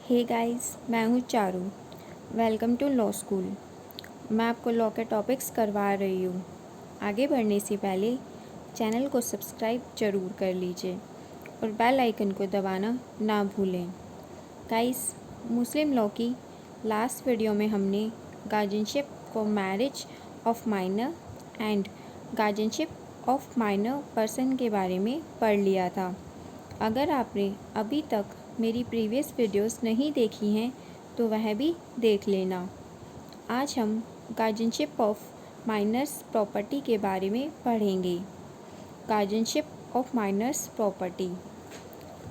हे guys, मैं हूँ Charu. Welcome to law school. मैं आपको लॉ के टॉपिक्स करवा रही हूँ। आगे बढ़ने से पहले चैनल को सब्सक्राइब ज़रूर कर लीजिए और बेल आइकन को दबाना ना भूलें। गाइस, मुस्लिम लॉ की लास्ट वीडियो में हमने guardianship for marriage of minor and guardianship of minor person के बारे में पढ़ लिया था। अगर आपने अभी तक मेरी प्रीवियस वीडियोस नहीं देखी हैं तो वह भी देख लेना। आज हम गार्जियनशिप ऑफ माइनर्स प्रॉपर्टी के बारे में पढ़ेंगे। Guardianship of minors property.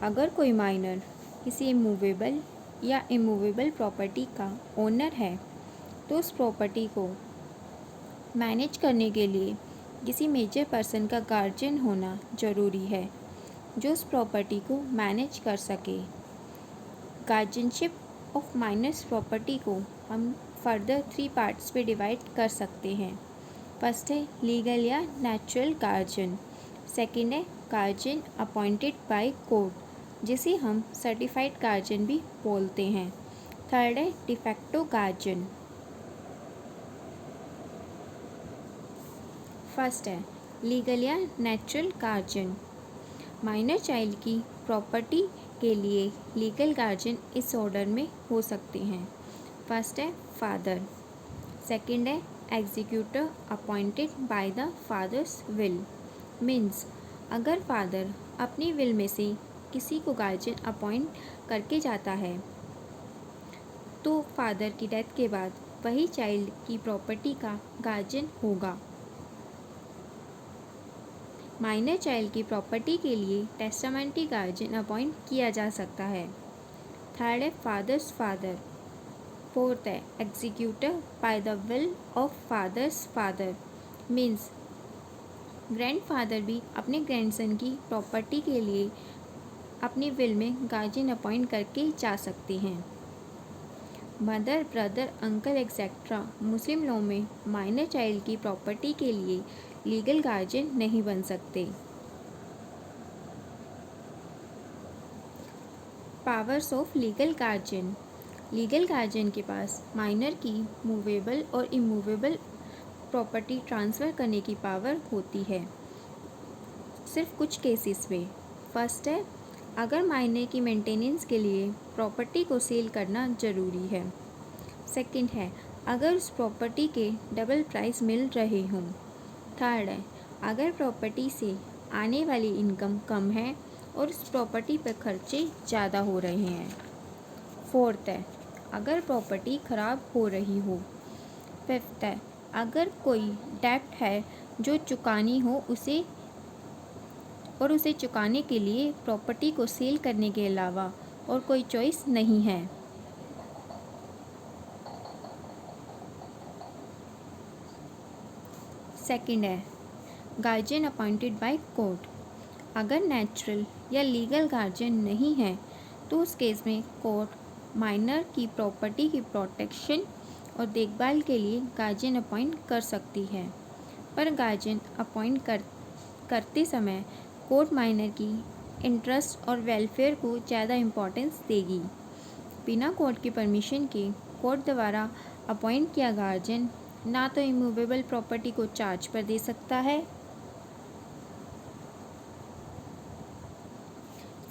अगर कोई माइनर किसी मूवेबल या इमूवेबल प्रॉपर्टी का ओनर है तो उस प्रॉपर्टी को मैनेज करने के लिए किसी मेजर पर्सन का गार्जियन होना ज़रूरी है जो उस प्रॉपर्टी को मैनेज कर सके। गार्जियनशिप ऑफ माइनर्स प्रॉपर्टी को हम फर्दर 3 पार्ट्स में डिवाइड कर सकते हैं। फर्स्ट है लीगल या नेचुरल गार्जियन। सेकंड है गार्जियन अपॉइंटेड बाय कोर्ट जिसे हम सर्टिफाइड गार्जियन भी बोलते हैं। थर्ड है डिफैक्टो गार्जियन। फर्स्ट है लीगल या नेचुरल गार्जियन। माइनर चाइल्ड की प्रॉपर्टी के लिए लीगल गार्जियन इस ऑर्डर में हो सकते हैं। फर्स्ट है फादर। सेकंड है executor appointed by the father's will. Means अगर फादर अपनी विल में से किसी को गार्जियन अपॉइंट करके जाता है तो फादर की डेथ के बाद वही चाइल्ड की प्रॉपर्टी का गार्जियन होगा। माइनर चाइल्ड की प्रॉपर्टी के लिए टेस्टामेंट्री गार्जियन अपॉइंट किया जा सकता है। थर्ड है फादर्स फादर। फोर्थ है executor by the will of father's father. Means grandfather भी अपने ग्रैंडसन की प्रॉपर्टी के लिए अपनी विल में गार्जियन अपॉइंट करके जा सकते हैं। मदर, ब्रदर, अंकल एक्सेट्रा मुस्लिम लॉ में माइनर चाइल्ड की प्रॉपर्टी के लिए लीगल गार्जियन नहीं बन सकते। Powers of legal guardian. Legal guardian के पास माइनर की मूवेबल और इमूवेबल प्रॉपर्टी ट्रांसफ़र करने की पावर होती है सिर्फ कुछ केसेस में। फर्स्ट है अगर माइनर की मेंटेनेंस के लिए प्रॉपर्टी को सेल करना ज़रूरी है। सेकंड है अगर उस प्रॉपर्टी के डबल प्राइस मिल रहे हों। थर्ड है अगर प्रॉपर्टी से आने वाली इनकम कम है और उस प्रॉपर्टी पर खर्चे ज़्यादा हो रहे हैं। फोर्थ है अगर प्रॉपर्टी ख़राब हो रही हो। फिफ्थ है अगर कोई डेब्ट है जो चुकानी हो उसे चुकाने के लिए प्रॉपर्टी को सेल करने के अलावा और कोई चॉइस नहीं है। सेकंड है गार्जियन अपॉइंटेड बाय कोर्ट। अगर नेचुरल या लीगल गार्जियन नहीं है तो उस केस में कोर्ट माइनर की प्रॉपर्टी की प्रोटेक्शन और देखभाल के लिए गार्जियन अपॉइंट कर सकती है। पर गार्जियन अपॉइंट करते समय कोर्ट माइनर की इंटरेस्ट और वेलफेयर को ज़्यादा इम्पोर्टेंस देगी। बिना कोर्ट की परमिशन के कोर्ट द्वारा अपॉइंट किया गार्जियन ना तो इमूवेबल प्रॉपर्टी को चार्ज पर दे सकता है।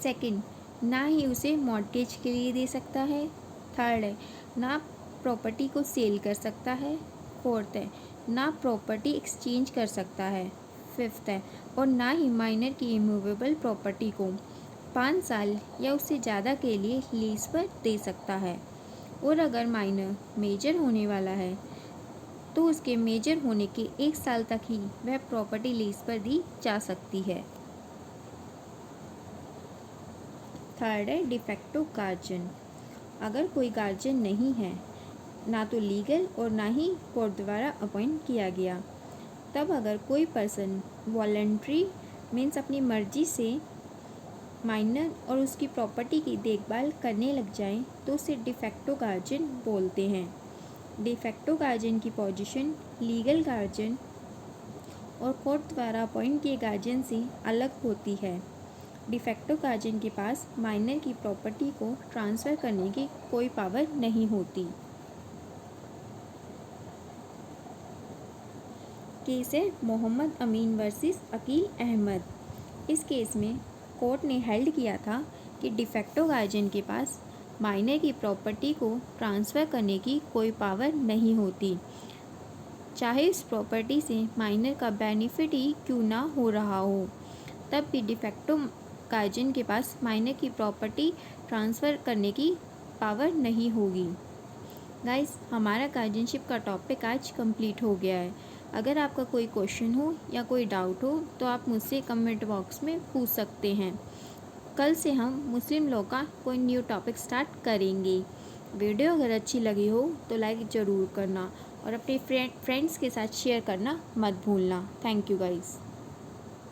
सेकंड, ना ही उसे मॉर्गेज के लिए दे सकता है। थर्ड है ना प्रॉपर्टी को सेल कर सकता है। फोर्थ है ना प्रॉपर्टी एक्सचेंज कर सकता है। फिफ्थ है और ना ही माइनर की इमूवेबल प्रॉपर्टी को 5 साल या उससे ज़्यादा के लिए लीज पर दे सकता है। और अगर माइनर मेजर होने वाला है तो उसके मेजर होने के 1 साल तक ही वह प्रॉपर्टी लीज पर दी जा सकती है। थर्ड है डिफैक्टो गार्जियन। अगर कोई गार्जियन नहीं है, ना तो लीगल और ना ही कोर्ट द्वारा अपॉइंट किया गया, तब अगर कोई पर्सन वॉलंटरी मीन्स अपनी मर्जी से माइनर और उसकी प्रॉपर्टी की देखभाल करने लग जाए तो उसे डिफैक्टो गार्जियन बोलते हैं। डिफैक्टो गार्जियन की पोजीशन लीगल गार्जियन और कोर्ट द्वारा अपॉइंट किए गार्जियन से अलग होती है। डिफेक्टो गार्जियन के पास माइनर की प्रॉपर्टी को ट्रांसफ़र करने की कोई पावर नहीं होती। केस है मोहम्मद अमीन वर्सेस अकील अहमद। इस केस में कोर्ट ने हेल्ड किया था कि डिफेक्टो गार्जियन के पास माइनर की प्रॉपर्टी को ट्रांसफ़र करने की कोई पावर नहीं होती, चाहे इस प्रॉपर्टी से माइनर का बेनिफिट ही क्यों ना हो रहा हो। तब भी डिफेक्टो गार्जियन के पास माइनर की प्रॉपर्टी ट्रांसफ़र करने की पावर नहीं होगी। गाइस, हमारा गार्जियनशिप का टॉपिक आज कंप्लीट हो गया है। अगर आपका कोई क्वेश्चन हो या कोई डाउट हो तो आप मुझसे कमेंट बॉक्स में पूछ सकते हैं। कल से हम मुस्लिम लॉ का कोई न्यू टॉपिक स्टार्ट करेंगे। वीडियो अगर अच्छी लगी हो तो लाइक ज़रूर करना और अपने फ्रेंड्स के साथ शेयर करना मत भूलना। Thank you guys.